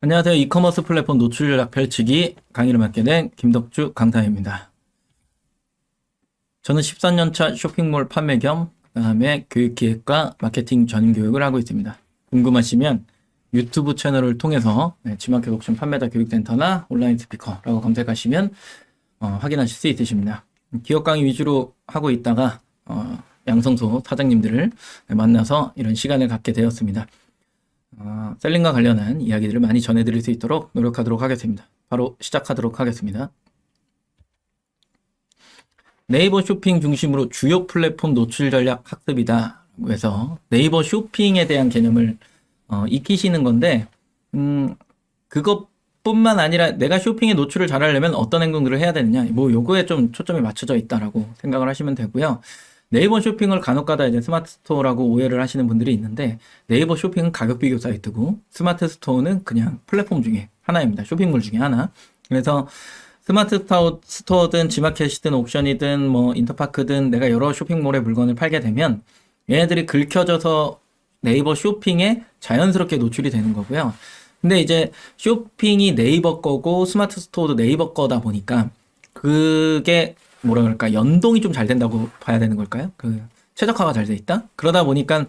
안녕하세요. 이커머스 플랫폼 노출 전략 펼치기 강의를 맡게 된 김덕주 강사입니다. 저는 13년차 쇼핑몰 판매 겸 그다음에 교육기획과 마케팅 전임 교육을 하고 있습니다. 궁금하시면 유튜브 채널을 통해서 지마켓 옥션 판매자 교육센터나 온라인 스피커라고 검색하시면 확인하실 수 있으십니다. 기업 강의 위주로 하고 있다가 양성소 사장님들을 만나서 이런 시간을 갖게 되었습니다. 셀링과 관련한 이야기들을 많이 전해드릴 수 있도록 노력하도록 하겠습니다. 바로 시작하도록 하겠습니다. 네이버 쇼핑 중심으로 주요 플랫폼 노출 전략 학습이다. 그래서 네이버 쇼핑에 대한 개념을 익히시는 건데 그것뿐만 아니라 내가 쇼핑에 노출을 잘하려면 어떤 행동들을 해야 되느냐, 뭐 요거에 좀 초점이 맞춰져 있다라고 생각을 하시면 되고요. 네이버 쇼핑을 간혹가다 이제 스마트 스토어라고 오해를 하시는 분들이 있는데, 네이버 쇼핑은 가격 비교 사이트고 스마트 스토어는 그냥 플랫폼 중에 하나입니다. 쇼핑몰 중에 하나. 그래서 스마트 스토어든 지마켓이든 옥션이든 뭐 인터파크든 내가 여러 쇼핑몰에 물건을 팔게 되면 얘네들이 긁혀져서 네이버 쇼핑에 자연스럽게 노출이 되는 거고요. 근데 이제 쇼핑이 네이버 거고 스마트 스토어도 네이버 거다 보니까 그게 뭐라 그럴까, 연동이 좀 잘 된다고 봐야 되는 걸까요? 최적화가 잘 돼 있다? 그러다 보니까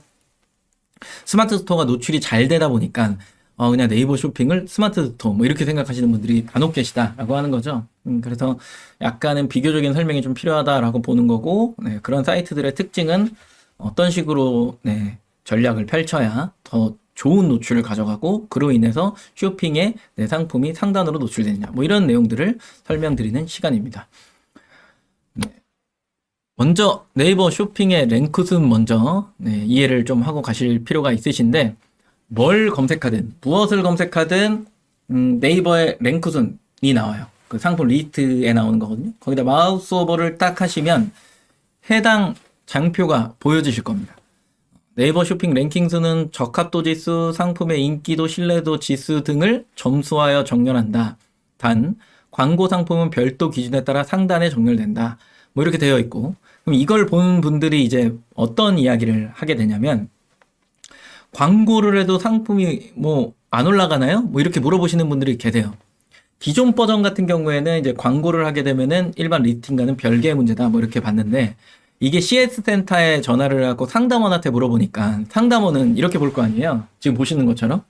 스마트 스토어가 노출이 잘 되다 보니까 그냥 네이버 쇼핑을 스마트 스토어 뭐 이렇게 생각하시는 분들이 간혹 계시다라고 하는 거죠. 그래서 약간은 비교적인 설명이 좀 필요하다라고 보는 거고, 그런 사이트들의 특징은 어떤 식으로 전략을 펼쳐야 더 좋은 노출을 가져가고 그로 인해서 쇼핑에 내 상품이 상단으로 노출되느냐, 뭐 이런 내용들을 설명드리는 시간입니다. 먼저 네이버 쇼핑의 랭크순 먼저 이해를 좀 하고 가실 필요가 있으신데, 뭘 검색하든 무엇을 검색하든 네이버의 랭크순이 나와요. 그 상품 리스트에 나오는 거거든요. 거기다 마우스 오버를 딱 하시면 해당 장표가 보여지실 겁니다. 네이버 쇼핑 랭킹순은 적합도 지수, 상품의 인기도, 신뢰도 지수 등을 점수하여 정렬한다. 단 광고 상품은 별도 기준에 따라 상단에 정렬된다. 뭐 이렇게 되어 있고, 그럼 이걸 본 분들이 이제 어떤 이야기를 하게 되냐면, 광고를 해도 상품이 뭐 안 올라가나요? 뭐 이렇게 물어보시는 분들이 계세요. 기존 버전 같은 경우에는 이제 광고를 하게 되면은 일반 리스팅과는 별개의 문제다 뭐 이렇게 봤는데, 이게 CS 센터에 전화를 하고 상담원한테 물어보니까 상담원은 이렇게 볼 거 아니에요. 지금 보시는 것처럼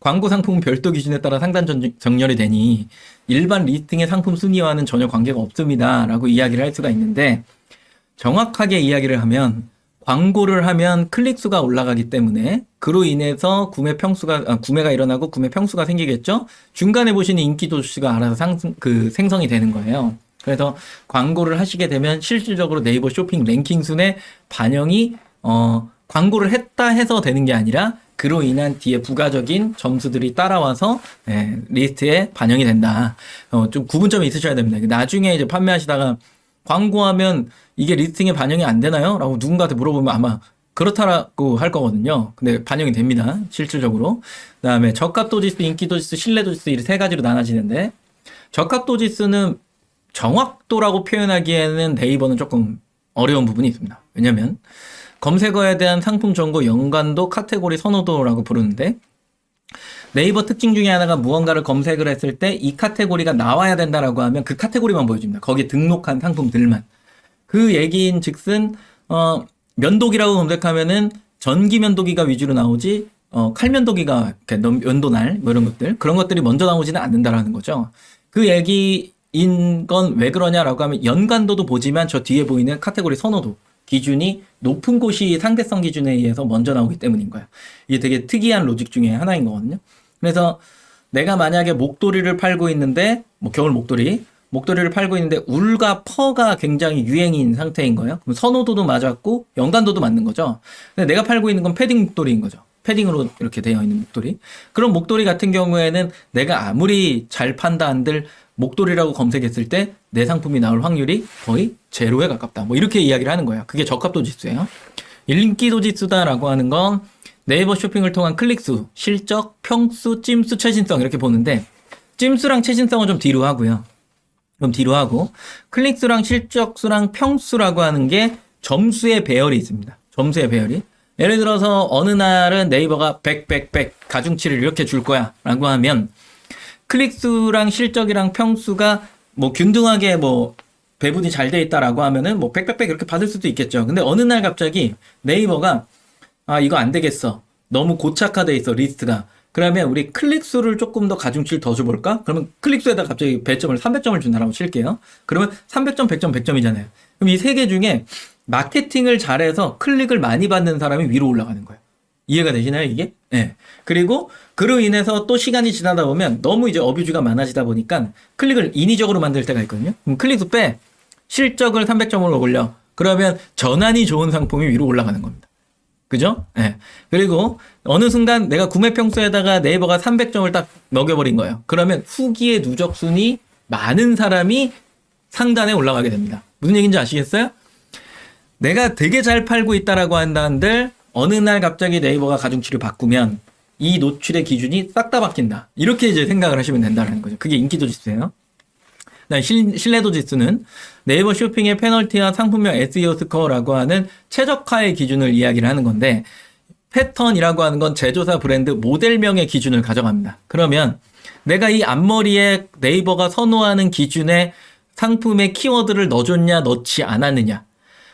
광고 상품은 별도 기준에 따라 상단 정렬이 되니 일반 리스팅의 상품 순위와는 전혀 관계가 없습니다 라고 이야기를 할 수가 있는데, 정확하게 이야기를 하면 광고를 하면 클릭수가 올라가기 때문에 그로 인해서 구매가 일어나고 구매 평수가 생기겠죠. 중간에 보시는 인기 도수가 알아서 생성이 되는 거예요. 그래서 광고를 하시게 되면 실질적으로 네이버 쇼핑 랭킹 순에 반영이 광고를 했다 해서 되는 게 아니라 그로 인한 뒤에 부가적인 점수들이 따라와서 리스트에 반영이 된다. 좀 구분점이 있으셔야 됩니다. 나중에 이제 판매하시다가 광고하면 이게 리스팅에 반영이 안 되나요? 라고 누군가한테 물어보면 아마 그렇다라고 할 거거든요. 근데 반영이 됩니다. 실질적으로. 그 다음에 적합도 지수, 인기도 지수, 신뢰도 지수, 이 세 가지로 나눠지는데, 적합도 지수는 정확도라고 표현하기에는 네이버는 조금 어려운 부분이 있습니다. 왜냐면 검색어에 대한 상품 정보 연관도 카테고리 선호도라고 부르는데, 네이버 특징 중에 하나가 무언가를 검색을 했을 때 이 카테고리가 나와야 된다라고 하면 그 카테고리만 보여줍니다. 거기에 등록한 상품들만. 그 얘기인 즉슨 면도기라고 검색하면은 전기 면도기가 위주로 나오지 칼면도기가 면도날 뭐 이런 것들, 그런 것들이 먼저 나오지는 않는다라는 거죠. 그 얘기인 건 왜 그러냐라고 하면 연관도도 보지만 저 뒤에 보이는 카테고리 선호도 기준이 높은 곳이 상대성 기준에 의해서 먼저 나오기 때문인 거예요. 이게 되게 특이한 로직 중에 하나인 거거든요. 그래서 내가 만약에 목도리를 팔고 있는데, 뭐 겨울 목도리를 팔고 있는데 울과 퍼가 굉장히 유행인 상태인 거예요. 그럼 선호도도 맞았고 연관도도 맞는 거죠. 근데 내가 팔고 있는 건 패딩 목도리인 거죠. 패딩으로 이렇게 되어 있는 목도리. 그런 목도리 같은 경우에는 내가 아무리 잘 판다 한들 목도리라고 검색했을 때 내 상품이 나올 확률이 거의 제로에 가깝다. 뭐 이렇게 이야기를 하는 거예요. 그게 적합도 지수예요. 인기도 지수다라고 하는 건 네이버 쇼핑을 통한 클릭수, 실적, 평수, 찜수, 최신성 이렇게 보는데, 찜수랑 최신성은 좀 뒤로 하고요. 그럼 뒤로 하고, 클릭수랑 실적수랑 평수라고 하는 게 점수의 배열이 있습니다. 점수의 배열이. 예를 들어서 어느 날은 네이버가 100, 100, 100 가중치를 이렇게 줄 거야 라고 하면 클릭수랑 실적이랑 평수가 뭐 균등하게 뭐 배분이 잘 돼 있다라고 하면은 뭐 100, 100, 100 이렇게 받을 수도 있겠죠. 근데 어느 날 갑자기 네이버가 아 이거 안 되겠어. 너무 고착화돼 있어 리스트가. 그러면 우리 클릭수를 조금 더 가중치를 더 줘볼까? 그러면 클릭수에다 갑자기 배점을 300점을 준다라고 칠게요. 그러면 300점, 100점, 100점이잖아요. 그럼 이 세 개 중에 마케팅을 잘해서 클릭을 많이 받는 사람이 위로 올라가는 거예요. 이해가 되시나요, 이게? 네. 그리고 그로 인해서 또 시간이 지나다 보면 너무 이제 어뷰즈가 많아지다 보니까 클릭을 인위적으로 만들 때가 있거든요. 그럼 클릭수 빼. 실적을 300점으로 올려. 그러면 전환이 좋은 상품이 위로 올라가는 겁니다. 그죠? 예. 네. 그리고 어느 순간 내가 구매 평수에다가 네이버가 300점을 딱 먹여버린 거예요. 그러면 후기의 누적순이 많은 사람이 상단에 올라가게 됩니다. 무슨 얘기인지 아시겠어요? 내가 되게 잘 팔고 있다라고 한다는들 어느 날 갑자기 네이버가 가중치를 바꾸면 이 노출의 기준이 싹 다 바뀐다. 이렇게 이제 생각을 하시면 된다는 거죠. 그게 인기도 지수예요. 신뢰도 지수는 네이버 쇼핑의 페널티와 상품명 SEO 스코어라고 하는 최적화의 기준을 이야기를 하는 건데 패턴이라고 하는 건 제조사 브랜드 모델명의 기준을 가져갑니다. 그러면 내가 이 앞머리에 네이버가 선호하는 기준에 상품의 키워드를 넣어줬냐 넣지 않았느냐.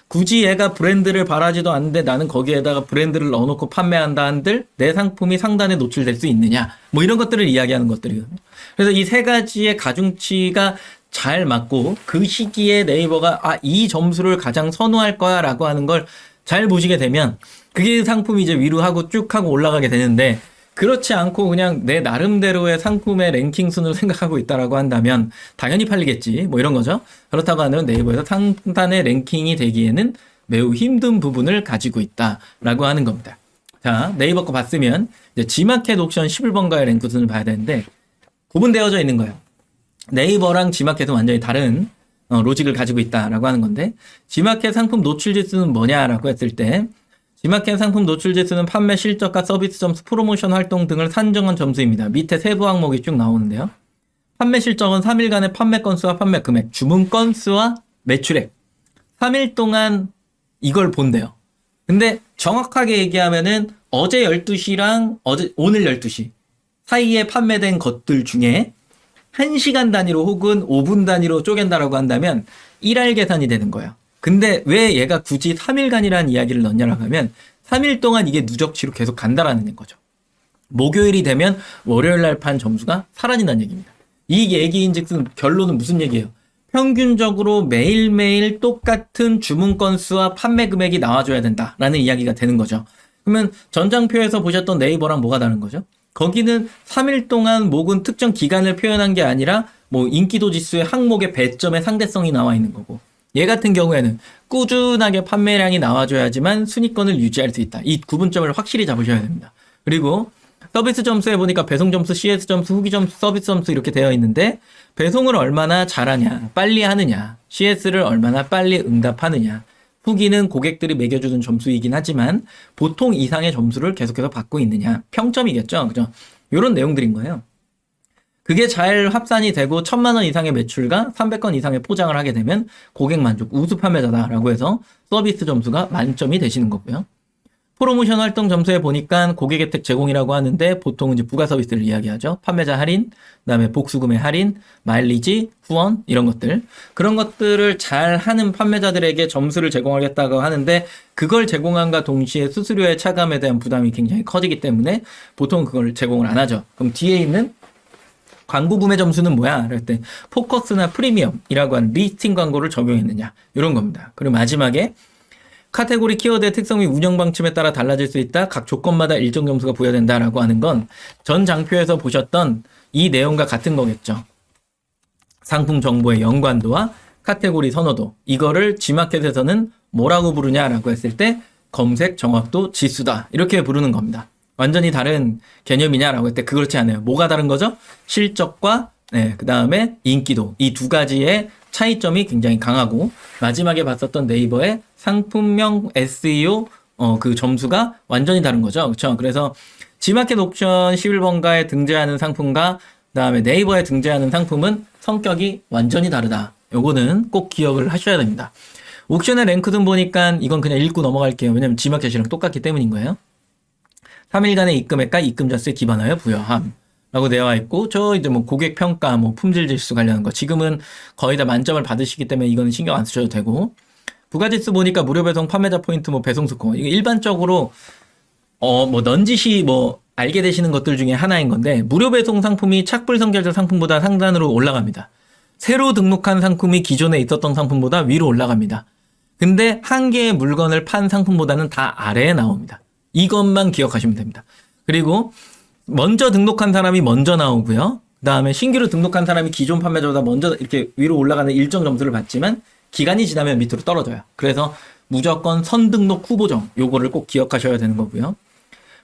굳이 얘가 브랜드를 바라지도 않는데 나는 거기에다가 브랜드를 넣어놓고 판매한다 한들 내 상품이 상단에 노출될 수 있느냐. 뭐 이런 것들을 이야기하는 것들이거든요. 그래서 이 세 가지의 가중치가 잘 맞고 그 시기에 네이버가 이 점수를 가장 선호할 거야 라고 하는 걸 잘 보시게 되면 그게 상품이 이제 위로 하고 쭉 하고 올라가게 되는데 그렇지 않고 그냥 내 나름대로의 상품의 랭킹 순을 생각하고 있다라고 한다면 당연히 팔리겠지 뭐 이런 거죠. 그렇다고 하면 네이버에서 상단의 랭킹이 되기에는 매우 힘든 부분을 가지고 있다라고 하는 겁니다. 자, 네이버 거 봤으면 이제 지마켓 옥션 11번가의 랭크 순을 봐야 되는데 구분되어져 있는 거예요. 네이버랑 지마켓은 완전히 다른 로직을 가지고 있다라고 하는 건데 지마켓 상품 노출 지수는 뭐냐라고 했을 때 지마켓 상품 노출 지수는 판매 실적과 서비스 점수, 프로모션 활동 등을 산정한 점수입니다. 밑에 세부 항목이 쭉 나오는데요. 판매 실적은 3일간의 판매 건수와 판매 금액, 주문 건수와 매출액 3일 동안 이걸 본대요. 근데 정확하게 얘기하면은 어제 12시랑 오늘 12시 사이에 판매된 것들 중에 1시간 단위로 혹은 5분 단위로 쪼갠다라고 한다면 1할 계산이 되는 거예요. 근데 왜 얘가 굳이 3일간이라는 이야기를 넣냐라고 하면 3일 동안 이게 누적치로 계속 간다라는 거죠. 목요일이 되면 월요일 날 판 점수가 사라진다는 얘기입니다. 이 얘기인즉슨 결론은 무슨 얘기예요? 평균적으로 매일매일 똑같은 주문 건수와 판매 금액이 나와줘야 된다라는 이야기가 되는 거죠. 그러면 전장표에서 보셨던 네이버랑 뭐가 다른 거죠? 거기는 3일 동안 목은 특정 기간을 표현한 게 아니라 뭐 인기도 지수의 항목의 배점의 상대성이 나와 있는 거고 얘 같은 경우에는 꾸준하게 판매량이 나와줘야지만 순위권을 유지할 수 있다. 이 구분점을 확실히 잡으셔야 됩니다. 그리고 서비스 점수에 보니까 배송 점수, CS 점수, 후기 점수, 서비스 점수 이렇게 되어 있는데 배송을 얼마나 잘하냐, 빨리 하느냐, CS를 얼마나 빨리 응답하느냐, 후기는 고객들이 매겨주는 점수이긴 하지만 보통 이상의 점수를 계속해서 받고 있느냐, 평점이겠죠. 그죠? 이런 내용들인 거예요. 그게 잘 합산이 되고 1,000만 원 이상의 매출과 300건 이상의 포장을 하게 되면 고객 만족, 우수 판매자다라고 해서 서비스 점수가 만점이 되시는 거고요. 프로모션 활동 점수에 보니까 고객 혜택 제공이라고 하는데 보통 이제 부가 서비스를 이야기하죠. 판매자 할인, 그다음에 복수구매 할인, 마일리지, 후원 이런 것들. 그런 것들을 잘 하는 판매자들에게 점수를 제공하겠다고 하는데 그걸 제공함과 동시에 수수료의 차감에 대한 부담이 굉장히 커지기 때문에 보통 그걸 제공을 안 하죠. 그럼 뒤에 있는 광고 구매 점수는 뭐야? 그럴 때 포커스나 프리미엄이라고 하는 리스팅 광고를 적용했느냐 이런 겁니다. 그리고 마지막에 카테고리 키워드의 특성 및 운영 방침에 따라 달라질 수 있다. 각 조건마다 일정 점수가 부여된다라고 하는 건 전 장표에서 보셨던 이 내용과 같은 거겠죠. 상품 정보의 연관도와 카테고리 선호도 이거를 G마켓에서는 뭐라고 부르냐라고 했을 때 검색 정확도 지수다 이렇게 부르는 겁니다. 완전히 다른 개념이냐라고 했을 때 그렇지 않아요. 뭐가 다른 거죠? 실적과 그 다음에 인기도 이 두 가지의 차이점이 굉장히 강하고 마지막에 봤었던 네이버의 상품명 SEO 그 점수가 완전히 다른 거죠. 그렇죠? 그래서 G마켓 옥션 11번가에 등재하는 상품과 그다음에 네이버에 등재하는 상품은 성격이 완전히 다르다. 요거는 꼭 기억을 하셔야 됩니다. 옥션의 랭크든 보니까 이건 그냥 읽고 넘어갈게요. 왜냐면 지마켓이랑 똑같기 때문인 거예요. 3일간의 입금액과 입금 잔수에 기반하여 부여함. 라고 되어 있고, 저 이제 뭐 고객 평가, 뭐 품질 지수 관련한 거. 지금은 거의 다 만점을 받으시기 때문에 이거는 신경 안 쓰셔도 되고. 부가지수 보니까 무료 배송, 판매자 포인트, 뭐 배송 스코어. 이거 일반적으로, 뭐 넌지시 뭐 알게 되시는 것들 중에 하나인 건데, 무료 배송 상품이 착불 성결제 상품보다 상단으로 올라갑니다. 새로 등록한 상품이 기존에 있었던 상품보다 위로 올라갑니다. 근데 한 개의 물건을 판 상품보다는 다 아래에 나옵니다. 이것만 기억하시면 됩니다. 그리고 먼저 등록한 사람이 먼저 나오고요. 그 다음에 신규로 등록한 사람이 기존 판매자보다 먼저 이렇게 위로 올라가는 일정 점수를 받지만 기간이 지나면 밑으로 떨어져요. 그래서 무조건 선등록 후보정 요거를 꼭 기억하셔야 되는 거고요.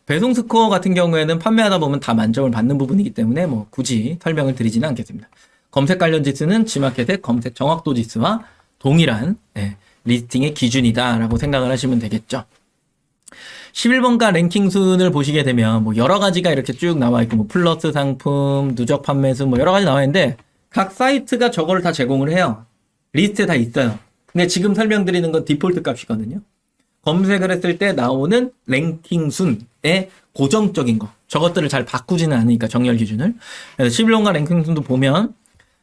배송 스코어 같은 경우에는 판매하다 보면 다 만점을 받는 부분이기 때문에 뭐 굳이 설명을 드리지는 않겠습니다. 검색 관련 지수는 지마켓의 검색 정확도 지수와 동일한 리스팅의 기준이다라고 생각을 하시면 되겠죠. 11번가 랭킹 순을 보시게 되면 뭐 여러 가지가 이렇게 쭉 나와 있고 뭐 플러스 상품, 누적 판매수 뭐 여러 가지 나와 있는데 각 사이트가 저거를 다 제공을 해요. 리스트에 다 있어요. 근데 지금 설명드리는 건 디폴트 값이거든요. 검색을 했을 때 나오는 랭킹 순의 고정적인 거. 저것들을 잘 바꾸지는 않으니까 정렬 기준을. 그래서 11번가 랭킹 순도 보면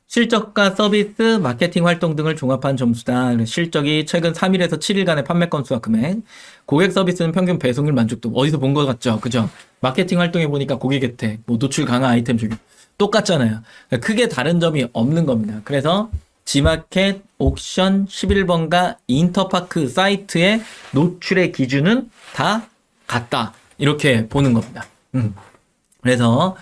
실적과 서비스, 마케팅 활동 등을 종합한 점수다. 실적이 최근 3일에서 7일간의 판매 건수와 금액. 고객 서비스는 평균 배송일 만족도. 어디서 본 것 같죠? 그죠? 마케팅 활동해 보니까 고객 혜택, 뭐 노출 강화 아이템 적용. 똑같잖아요. 크게 다른 점이 없는 겁니다. 그래서 지마켓, 옥션, 11번가, 인터파크 사이트의 노출의 기준은 다 같다. 이렇게 보는 겁니다. 그래서,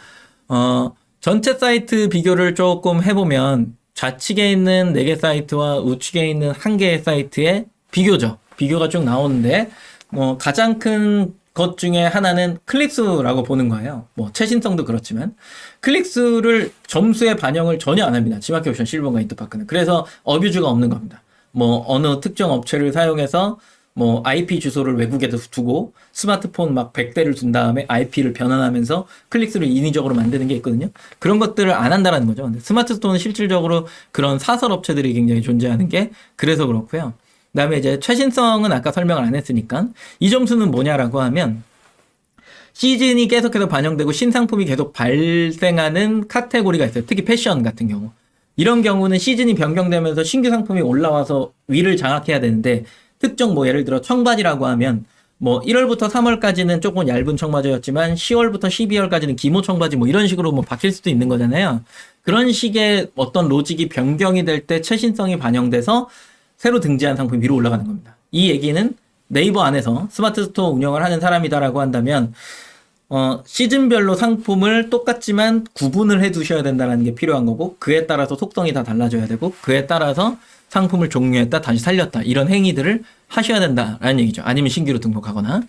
전체 사이트 비교를 조금 해보면 좌측에 있는 4개 사이트와 우측에 있는 1개의 사이트의 비교죠. 비교가 쭉 나오는데 뭐 가장 큰 것 중에 하나는 클릭수라고 보는 거예요. 뭐 최신성도 그렇지만 클릭수를 점수에 반영을 전혀 안 합니다. 지마켓, 옥션, 11번가, 인터파크는. 그래서 어뷰즈가 없는 겁니다. 뭐 어느 특정 업체를 사용해서 뭐 IP 주소를 외국에도 두고 스마트폰 막 100대를 둔 다음에 IP를 변환하면서 클릭수를 인위적으로 만드는 게 있거든요. 그런 것들을 안 한다는 거죠. 근데 스마트 스토어는 실질적으로 그런 사설 업체들이 굉장히 존재하는 게 그래서 그렇고요. 그다음에 이제 최신성은 아까 설명을 안 했으니까 이 점수는 뭐냐라고 하면 시즌이 계속해서 반영되고 신상품이 계속 발생하는 카테고리가 있어요. 특히 패션 같은 경우. 이런 경우는 시즌이 변경되면서 신규 상품이 올라와서 위를 장악해야 되는데 특정 뭐 예를 들어 청바지라고 하면 뭐 1월부터 3월까지는 조금 얇은 청바지였지만 10월부터 12월까지는 기모 청바지 뭐 이런 식으로 뭐 바뀔 수도 있는 거잖아요. 그런 식의 어떤 로직이 변경이 될 때 최신성이 반영돼서 새로 등재한 상품이 위로 올라가는 겁니다. 이 얘기는 네이버 안에서 스마트 스토어 운영을 하는 사람이다라고 한다면 시즌별로 상품을 똑같지만 구분을 해 두셔야 된다는 게 필요한 거고 그에 따라서 속성이 다 달라져야 되고 그에 따라서 상품을 종료했다 다시 살렸다 이런 행위들을 하셔야 된다라는 얘기죠. 아니면 신규로 등록하거나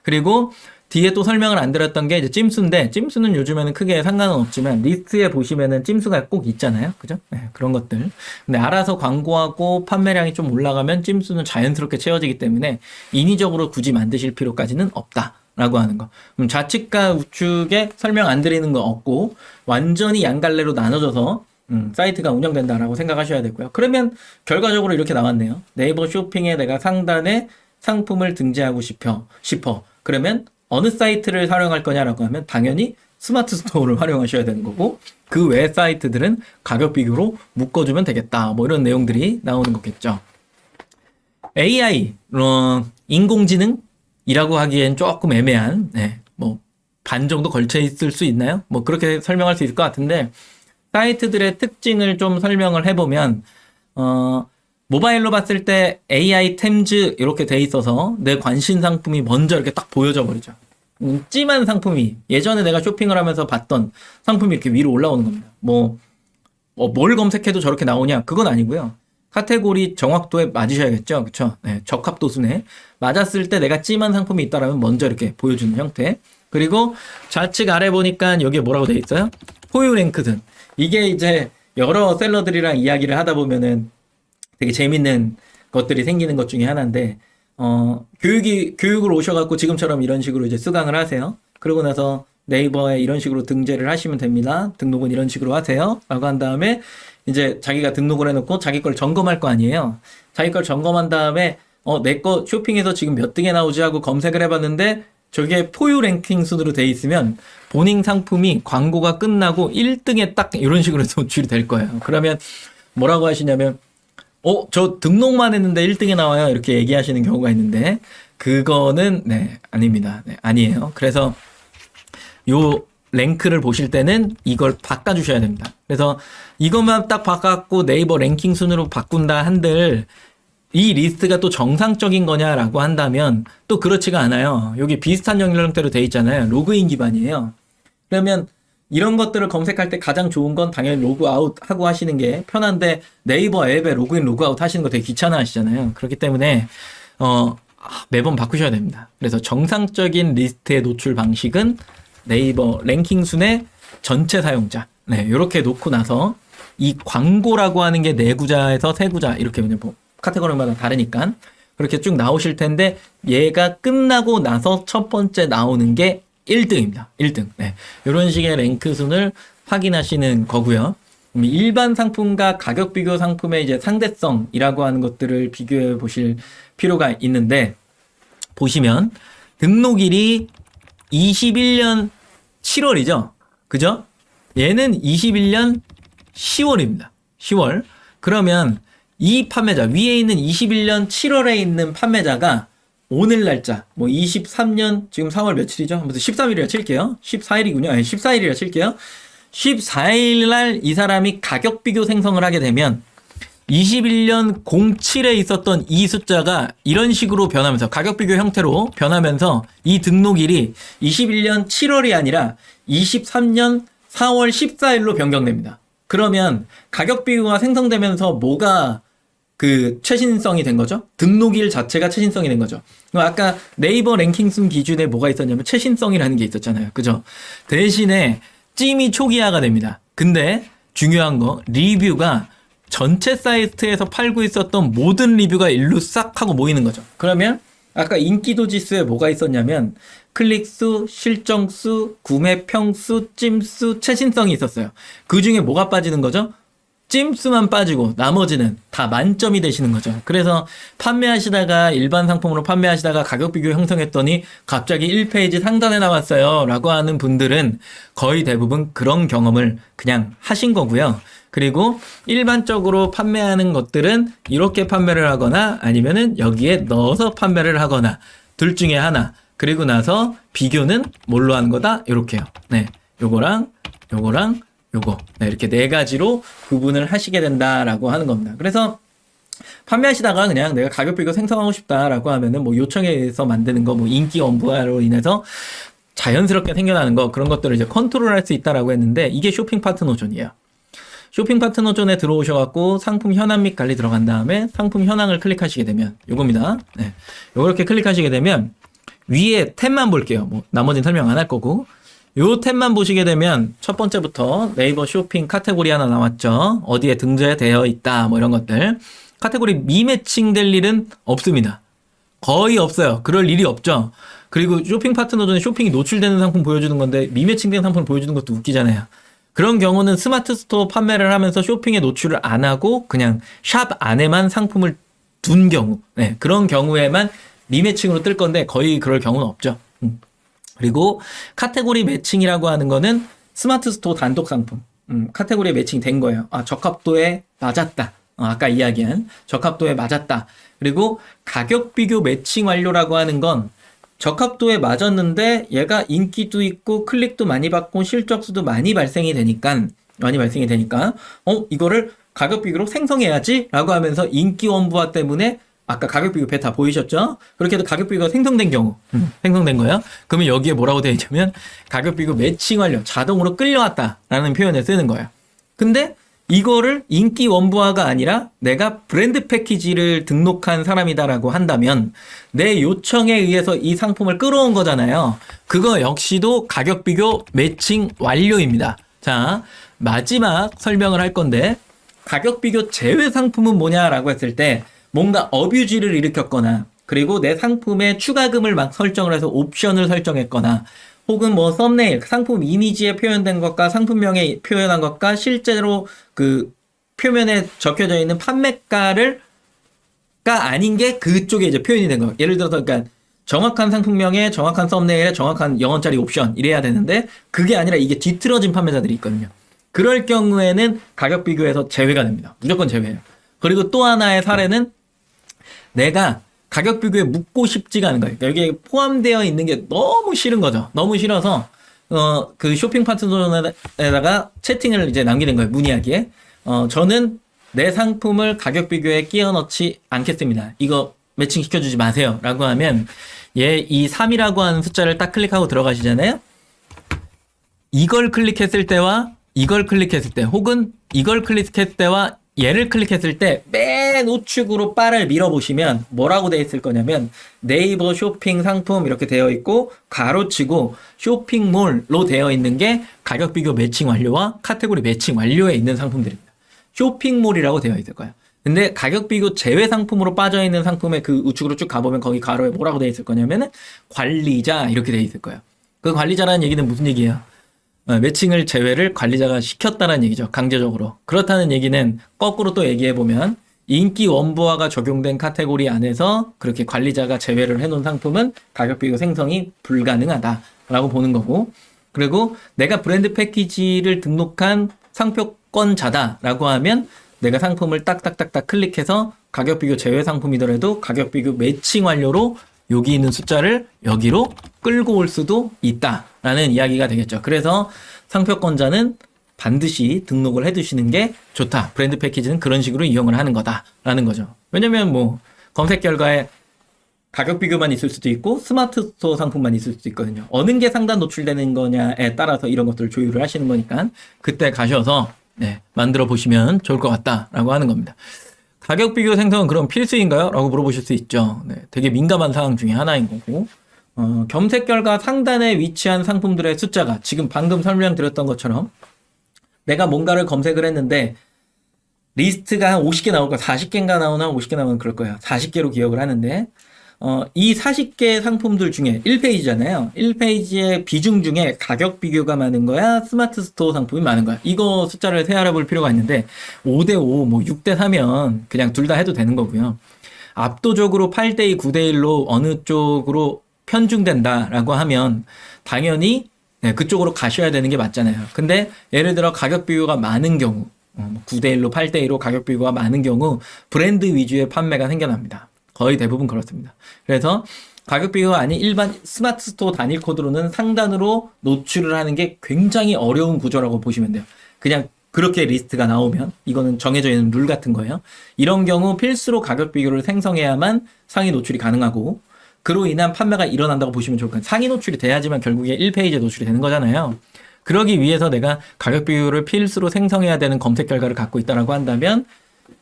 그리고 뒤에 또 설명을 안 드렸던 게 이제 찜수인데 찜수는 요즘에는 크게 상관은 없지만 리스트에 보시면은 찜수가 꼭 있잖아요. 그죠? 네, 그런 것들. 근데 알아서 광고하고 판매량이 좀 올라가면 찜수는 자연스럽게 채워지기 때문에 인위적으로 굳이 만드실 필요까지는 없다라고 하는 거. 그럼 좌측과 우측에 설명 안 드리는 거 없고 완전히 양갈래로 나눠져서 사이트가 운영된다라고 생각하셔야 되고요. 그러면 결과적으로 이렇게 나왔네요. 네이버 쇼핑에 내가 상단에 상품을 등재하고 싶어. 그러면 어느 사이트를 활용할 거냐라고 하면 당연히 스마트 스토어를 활용하셔야 되는 거고 그 외 사이트들은 가격 비교로 묶어주면 되겠다. 뭐 이런 내용들이 나오는 거겠죠. AI, 인공지능이라고 하기엔 조금 애매한 뭐 반 정도 걸쳐 있을 수 있나요? 뭐 그렇게 설명할 수 있을 것 같은데 사이트들의 특징을 좀 설명을 해보면 모바일로 봤을 때 AI 템즈 이렇게 돼 있어서 내 관심 상품이 먼저 이렇게 딱 보여져 버리죠. 찜한 상품이 예전에 내가 쇼핑을 하면서 봤던 상품이 이렇게 위로 올라오는 겁니다. 뭘 검색해도 저렇게 나오냐? 그건 아니고요. 카테고리 정확도에 맞으셔야겠죠. 그쵸? 네, 적합도순에 맞았을 때 내가 찜한 상품이 있다라면 먼저 이렇게 보여주는 형태. 그리고 좌측 아래 보니까 여기에 뭐라고 돼 있어요? 포유 랭크든. 이게 이제 여러 셀러들이랑 이야기를 하다 보면은 되게 재밌는 것들이 생기는 것 중에 하나인데, 교육을 오셔갖고 지금처럼 이런 식으로 이제 수강을 하세요. 그러고 나서 네이버에 이런 식으로 등재를 하시면 됩니다. 등록은 이런 식으로 하세요. 라고 한 다음에 이제 자기가 등록을 해놓고 자기 걸 점검할 거 아니에요. 자기 걸 점검한 다음에 내 거 쇼핑에서 지금 몇 등에 나오지 하고 검색을 해봤는데 저게 포유 랭킹 순으로 돼 있으면 본인 상품이 광고가 끝나고 1등에 딱 이런 식으로 노출이 될 거예요. 그러면 뭐라고 하시냐면 저 등록만 했는데 1등에 나와요. 이렇게 얘기하시는 경우가 있는데 그거는 아닙니다. 아니에요. 그래서 요 랭크를 보실 때는 이걸 바꿔주셔야 됩니다. 그래서 이것만 딱 바꿔갖고 네이버 랭킹 순으로 바꾼다 한들 이 리스트가 또 정상적인 거냐라고 한다면 또 그렇지가 않아요. 여기 비슷한 연령대로 돼 있잖아요. 로그인 기반이에요. 그러면 이런 것들을 검색할 때 가장 좋은 건 당연히 로그아웃 하고 하시는 게 편한데 네이버 앱에 로그인 로그아웃 하시는 거 되게 귀찮아 하시잖아요. 그렇기 때문에 매번 바꾸셔야 됩니다. 그래서 정상적인 리스트의 노출 방식은 네이버 랭킹 순의 전체 사용자 이렇게 놓고 나서 이 광고라고 하는 게 네 구자에서 세 구자 이렇게 뭐 카테고리마다 다르니까 그렇게 쭉 나오실 텐데 얘가 끝나고 나서 첫 번째 나오는 게 1등입니다. 1등. 이런 식의 랭크 순을 확인하시는 거고요. 일반 상품과 가격 비교 상품의 이제 상대성이라고 하는 것들을 비교해 보실 필요가 있는데 보시면 등록일이 21년 7월이죠. 그죠? 얘는 21년 10월입니다. 10월. 그러면 이 판매자, 위에 있는 21년 7월에 있는 판매자가 오늘 날짜, 23년, 지금 4월 며칠이죠? 아무튼 13일이라 칠게요. 14일이군요. 14일이라 칠게요. 14일 날 이 사람이 가격 비교 생성을 하게 되면 21년 07에 있었던 이 숫자가 이런 식으로 변하면서 가격 비교 형태로 변하면서 이 등록일이 21년 7월이 아니라 23년 4월 14일로 변경됩니다. 그러면 가격 비교가 생성되면서 뭐가 최신성이 된 거죠? 등록일 자체가 최신성이 된 거죠. 아까 네이버 랭킹순 기준에 뭐가 있었냐면 최신성이라는 게 있었잖아요. 그죠? 대신에 찜이 초기화가 됩니다. 근데 중요한 거 리뷰가 전체 사이트에서 팔고 있었던 모든 리뷰가 일로 싹 하고 모이는 거죠. 그러면 아까 인기도 지수에 뭐가 있었냐면 클릭수, 실정수, 구매 평수, 찜수, 최신성이 있었어요. 그 중에 뭐가 빠지는 거죠? 찜수만 빠지고 나머지는 다 만점이 되시는 거죠. 그래서 판매하시다가 일반 상품으로 판매하시다가 가격 비교 형성했더니 갑자기 1페이지 상단에 나왔어요 라고 하는 분들은 거의 대부분 그런 경험을 그냥 하신 거고요. 그리고 일반적으로 판매하는 것들은 이렇게 판매를 하거나 아니면은 여기에 넣어서 판매를 하거나 둘 중에 하나. 그리고 나서 비교는 뭘로 하는 거다? 요렇게요. 요거랑 요거랑 요거. 이렇게 네 가지로 구분을 하시게 된다라고 하는 겁니다. 그래서 판매하시다가 그냥 내가 가격 비교 생성하고 싶다라고 하면은 요청에 의해서 만드는 거, 인기 원부화로 인해서 자연스럽게 생겨나는 거, 그런 것들을 이제 컨트롤할 수 있다라고 했는데 이게 쇼핑 파트너 존이에요. 쇼핑 파트너 존에 들어오셔갖고 상품 현황 및 관리 들어간 다음에 상품 현황을 클릭하시게 되면 요겁니다. 요렇게 클릭하시게 되면 위에 탭만 볼게요. 나머지는 설명 안 할 거고. 요 탭만 보시게 되면 첫 번째부터 네이버 쇼핑 카테고리 하나 나왔죠. 어디에 등재되어 있다. 이런 것들. 카테고리 미매칭 될 일은 없습니다. 거의 없어요. 그럴 일이 없죠. 그리고 쇼핑 파트너 존에 쇼핑이 노출되는 상품 보여주는 건데 미매칭된 상품을 보여주는 것도 웃기잖아요. 그런 경우는 스마트 스토어 판매를 하면서 쇼핑에 노출을 안 하고 그냥 샵 안에만 상품을 둔 경우, 그런 경우에만 미매칭으로 뜰 건데 거의 그럴 경우는 없죠. 그리고 카테고리 매칭이라고 하는 거는 스마트 스토어 단독 상품, 카테고리에 매칭된 거예요. 적합도에 맞았다. 아까 이야기한 적합도에 맞았다. 그리고 가격 비교 매칭 완료라고 하는 건 적합도에 맞았는데 얘가 인기도 있고 클릭도 많이 받고 실적수도 많이 발생이 되니까 이거를 가격 비교로 생성해야지 라고 하면서 인기 원부화 때문에 아까 가격 비교 베타 보이셨죠? 그렇게 해도 가격 비교가 생성된 경우 생성된 거예요. 그러면 여기에 뭐라고 되어 있냐면 가격 비교 매칭 완료 자동으로 끌려왔다라는 표현을 쓰는 거예요. 근데 이거를 인기 원부화가 아니라 내가 브랜드 패키지를 등록한 사람이다라고 한다면 내 요청에 의해서 이 상품을 끌어온 거잖아요. 그거 역시도 가격 비교 매칭 완료입니다. 자, 마지막 설명을 할 건데 가격 비교 제외 상품은 뭐냐라고 했을 때 뭔가 어뷰지를 일으켰거나 그리고 내 상품에 추가금을 막 설정을 해서 옵션을 설정했거나 혹은 썸네일, 상품 이미지에 표현된 것과 상품명에 표현한 것과 실제로 표면에 적혀져 있는 판매가가 아닌 게 그쪽에 이제 표현이 된 거예요. 예를 들어서 그러니까 정확한 상품명에 정확한 썸네일에 정확한 0원짜리 옵션 이래야 되는데 그게 아니라 이게 뒤틀어진 판매자들이 있거든요. 그럴 경우에는 가격 비교에서 제외가 됩니다. 무조건 제외해요. 그리고 또 하나의 사례는 내가 가격 비교에 묻고 싶지가 않은 거예요. 그러니까 여기에 포함되어 있는 게 너무 싫은 거죠. 너무 싫어서 그 쇼핑 파트너에다가 채팅을 이제 남기는 거예요. 문의하기에. 저는 내 상품을 가격 비교에 끼워 넣지 않겠습니다. 이거 매칭 시켜주지 마세요. 라고 하면 이 3이라고 하는 숫자를 딱 클릭하고 들어가시잖아요. 이걸 클릭했을 때와 이걸 클릭했을 때 혹은 이걸 클릭했을 때와 얘를 클릭했을 때 맨 우측으로 바를 밀어보시면 뭐라고 되어 있을 거냐면 네이버 쇼핑 상품 이렇게 되어 있고 가로치고 쇼핑몰로 되어 있는 게 가격 비교 매칭 완료와 카테고리 매칭 완료에 있는 상품들입니다. 쇼핑몰이라고 되어 있을 거예요. 근데 가격 비교 제외 상품으로 빠져 있는 상품의 그 우측으로 쭉 가보면 거기 가로에 뭐라고 되어 있을 거냐면은 관리자 이렇게 되어 있을 거예요. 그 관리자라는 얘기는 무슨 얘기예요? 매칭을 제외를 관리자가 시켰다는 얘기죠. 강제적으로. 그렇다는 얘기는 거꾸로 또 얘기해보면 인기 원부화가 적용된 카테고리 안에서 그렇게 관리자가 제외를 해놓은 상품은 가격 비교 생성이 불가능하다라고 보는 거고, 그리고 내가 브랜드 패키지를 등록한 상표권자다라고 하면 내가 상품을 딱딱딱딱 클릭해서 가격 비교 제외 상품이더라도 가격 비교 매칭 완료로 여기 있는 숫자를 여기로 끌고 올 수도 있다라는 이야기가 되겠죠. 그래서 상표권자는 반드시 등록을 해두시는 게 좋다. 브랜드 패키지는 그런 식으로 이용을 하는 거다라는 거죠. 왜냐면 뭐 검색 결과에 가격 비교만 있을 수도 있고 스마트 스토어 상품만 있을 수도 있거든요. 어느 게 상단 노출되는 거냐에 따라서 이런 것들을 조율을 하시는 거니까 그때 가셔서 만들어 보시면 좋을 것 같다라고 하는 겁니다. 가격 비교 생성은 그럼 필수인가요? 라고 물어보실 수 있죠. 되게 민감한 사항 중에 하나인 거고, 검색 결과 상단에 위치한 상품들의 숫자가 지금 방금 설명드렸던 것처럼 내가 뭔가를 검색을 했는데 리스트가 한 50개 나올 거야. 40개인가 나오나 50개 나오나 그럴 거야. 40개로 기억을 하는데 이 40개 상품들 중에 1페이지잖아요. 1페이지의 비중 중에 가격 비교가 많은 거야? 스마트 스토어 상품이 많은 거야? 이거 숫자를 세알아 볼 필요가 있는데 5대5, 뭐 6대4면 그냥 둘 다 해도 되는 거고요. 압도적으로 8대2, 9대1로 어느 쪽으로 편중된다라고 하면 당연히 그쪽으로 가셔야 되는 게 맞잖아요. 근데 예를 들어 가격 비교가 많은 경우 9대1로 8대2로 가격 비교가 많은 경우 브랜드 위주의 판매가 생겨납니다. 거의 대부분 그렇습니다. 그래서 가격 비교가 아닌 일반 스마트 스토어 단일 코드로는 상단으로 노출을 하는 게 굉장히 어려운 구조라고 보시면 돼요. 그냥 그렇게 리스트가 나오면 이거는 정해져 있는 룰 같은 거예요. 이런 경우 필수로 가격 비교를 생성해야만 상위 노출이 가능하고 그로 인한 판매가 일어난다고 보시면 좋을 거예요. 상위 노출이 돼야지만 결국에 1페이지에 노출이 되는 거잖아요. 그러기 위해서 내가 가격 비교를 필수로 생성해야 되는 검색 결과를 갖고 있다라고 한다면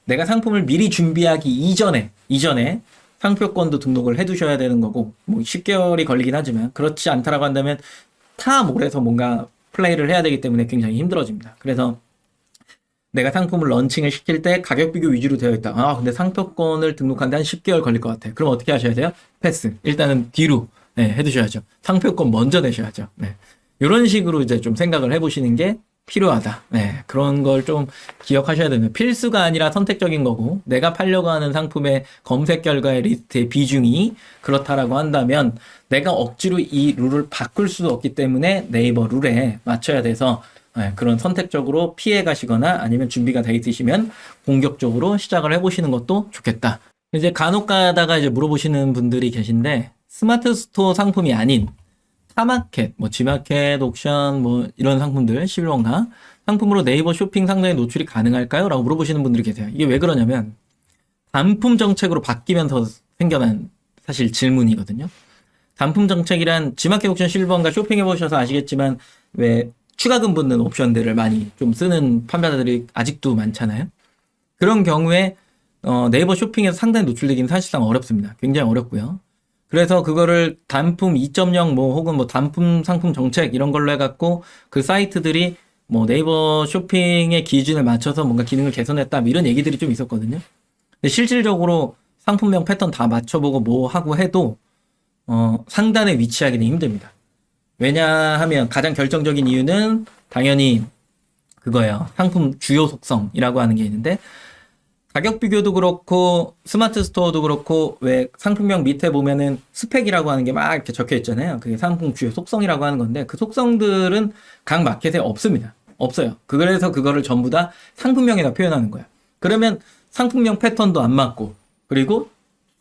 내가 상품을 미리 준비하기 이전에 상표권도 등록을 해두셔야 되는 거고, 뭐 10개월이 걸리긴 하지만 그렇지 않다라고 한다면 타 몰에서 뭔가 플레이를 해야 되기 때문에 굉장히 힘들어집니다. 그래서 내가 상품을 런칭을 시킬 때 가격 비교 위주로 되어 있다. 근데 상표권을 등록하는데 한 10개월 걸릴 것 같아. 그럼 어떻게 하셔야 돼요? 패스. 일단은 뒤로 해두셔야죠. 상표권 먼저 내셔야죠. 이런 식으로 이제 좀 생각을 해보시는 게 필요하다. 그런 걸 좀 기억하셔야 되는 필수가 아니라 선택적인 거고 내가 팔려고 하는 상품의 검색 결과의 리스트의 비중이 그렇다라고 한다면 내가 억지로 이 룰을 바꿀 수도 없기 때문에 네이버 룰에 맞춰야 돼서 그런 선택적으로 피해 가시거나 아니면 준비가 돼 있으시면 공격적으로 시작을 해보시는 것도 좋겠다. 이제 간혹 가다가 이제 물어보시는 분들이 계신데 스마트 스토어 상품이 아닌 타마켓, 뭐 G마켓, 옥션, 뭐 이런 상품들 11원가 상품으로 네이버 쇼핑 상단에 노출이 가능할까요? 라고 물어보시는 분들이 계세요. 이게 왜 그러냐면 단품 정책으로 바뀌면서 생겨난 사실 질문이거든요. 단품 정책이란 G마켓, 옥션, 11원가 쇼핑해보셔서 아시겠지만 왜 추가금 붙는 옵션들을 많이 좀 쓰는 판매자들이 아직도 많잖아요. 그런 경우에 네이버 쇼핑에서 상단에 노출되기는 사실상 어렵습니다. 굉장히 어렵고요. 그래서 그거를 단품 2.0 뭐 혹은 뭐 단품 상품 정책 이런 걸로 해갖고 그 사이트들이 뭐 네이버 쇼핑의 기준을 맞춰서 뭔가 기능을 개선했다 뭐 이런 얘기들이 좀 있었거든요. 근데 실질적으로 상품명 패턴 다 맞춰보고 뭐 하고 해도 상단에 위치하기는 힘듭니다. 왜냐하면 가장 결정적인 이유는 당연히 그거예요. 상품 주요 속성이라고 하는 게 있는데, 가격 비교도 그렇고 스마트 스토어도 그렇고 왜 상품명 밑에 보면은 스펙이라고 하는 게 막 이렇게 적혀 있잖아요. 그게 상품 주요 속성이라고 하는 건데 그 속성들은 각 마켓에 없습니다. 없어요. 그래서 그거를 전부 다 상품명에다 표현하는 거야. 그러면 상품명 패턴도 안 맞고 그리고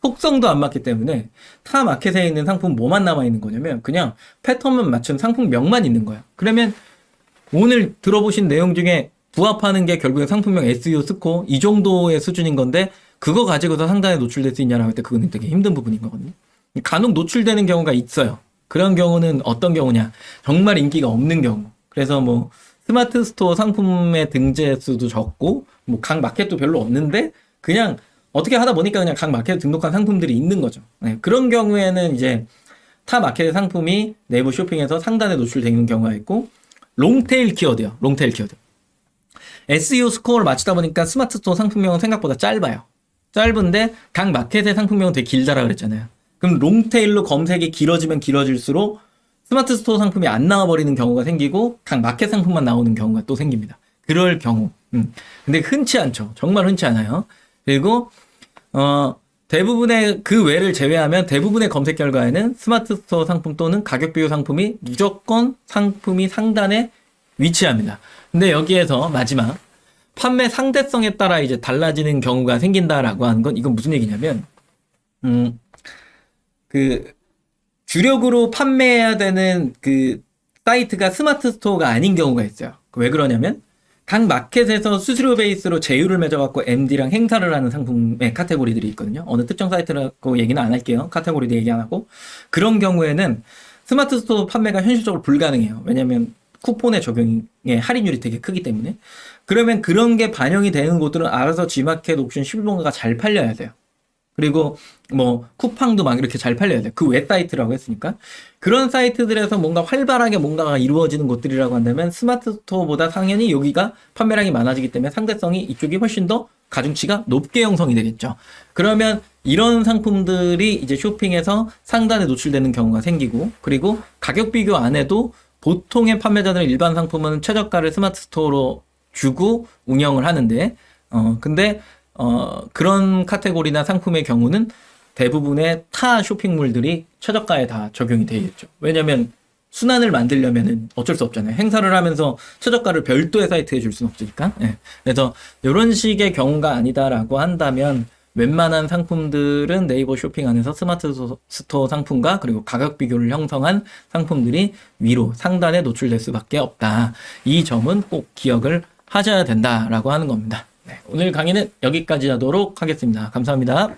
속성도 안 맞기 때문에 타 마켓에 있는 상품 뭐만 남아 있는 거냐면 그냥 패턴만 맞춘 상품명만 있는 거야. 그러면 오늘 들어보신 내용 중에 부합하는 게 결국에 상품명 SEO 스코어 이 정도의 수준인 건데 그거 가지고서 상단에 노출될 수 있냐라고 할 때 그거는 되게 힘든 부분인 거거든요. 간혹 노출되는 경우가 있어요. 그런 경우는 어떤 경우냐? 정말 인기가 없는 경우. 그래서 뭐 스마트 스토어 상품의 등재 수도 적고 뭐 각 마켓도 별로 없는데 그냥 어떻게 하다 보니까 그냥 각 마켓에 등록한 상품들이 있는 거죠. 네, 그런 경우에는 이제 타 마켓의 상품이 네이버 쇼핑에서 상단에 노출되는 경우가 있고 롱테일 키워드요. 롱테일 키워드. SEO 스코어를 맞추다 보니까 스마트 스토어 상품명은 생각보다 짧아요. 짧은데 각 마켓의 상품명은 되게 길다라 그랬잖아요. 그럼 롱테일로 검색이 길어지면 길어질수록 스마트 스토어 상품이 안 나와버리는 경우가 생기고 각 마켓 상품만 나오는 경우가 또 생깁니다. 그럴 경우. 근데 흔치 않죠. 정말 흔치 않아요. 그리고 대부분의 그 외를 제외하면 대부분의 검색 결과에는 스마트 스토어 상품 또는 가격 비교 상품이 무조건 상품이 상단에 위치합니다. 근데 여기에서 마지막 판매 상대성에 따라 이제 달라지는 경우가 생긴다라고 하는 건 이건 무슨 얘기냐면 그 주력으로 판매해야 되는 그 사이트가 스마트 스토어가 아닌 경우가 있어요. 왜 그러냐면 각 마켓에서 수수료 베이스로 제휴를 맺어갖고 MD랑 행사를 하는 상품의 카테고리들이 있거든요. 어느 특정 사이트라고 얘기는 안 할게요. 카테고리도 얘기 안 하고. 그런 경우에는 스마트 스토어 판매가 현실적으로 불가능해요. 왜냐면 쿠폰의 적용에 할인율이 되게 크기 때문에. 그러면 그런 게 반영이 되는 곳들은 알아서 G마켓 옵션 11번가가 잘 팔려야 돼요. 그리고 뭐 쿠팡도 막 이렇게 잘 팔려야 돼요. 그 웹사이트라고 했으니까. 그런 사이트들에서 뭔가 활발하게 뭔가가 이루어지는 곳들이라고 한다면 스마트 스토어보다 당연히 여기가 판매량이 많아지기 때문에 상대성이 이쪽이 훨씬 더 가중치가 높게 형성이 되겠죠. 그러면 이런 상품들이 이제 쇼핑에서 상단에 노출되는 경우가 생기고 그리고 가격 비교 안 해도 보통의 판매자들은 일반 상품은 최저가를 스마트 스토어로 주고 운영을 하는데 근데 그런 카테고리나 상품의 경우는 대부분의 타 쇼핑몰들이 최저가에 다 적용이 되겠죠. 왜냐면 순환을 만들려면은 어쩔 수 없잖아요. 행사를 하면서 최저가를 별도의 사이트에 줄 수는 없으니까. 예. 그래서 이런 식의 경우가 아니다라고 한다면 웬만한 상품들은 네이버 쇼핑 안에서 스마트 스토어 상품과 그리고 가격 비교를 형성한 상품들이 위로 상단에 노출될 수밖에 없다. 이 점은 꼭 기억을 하셔야 된다라고 하는 겁니다. 네, 오늘 강의는 여기까지 하도록 하겠습니다. 감사합니다.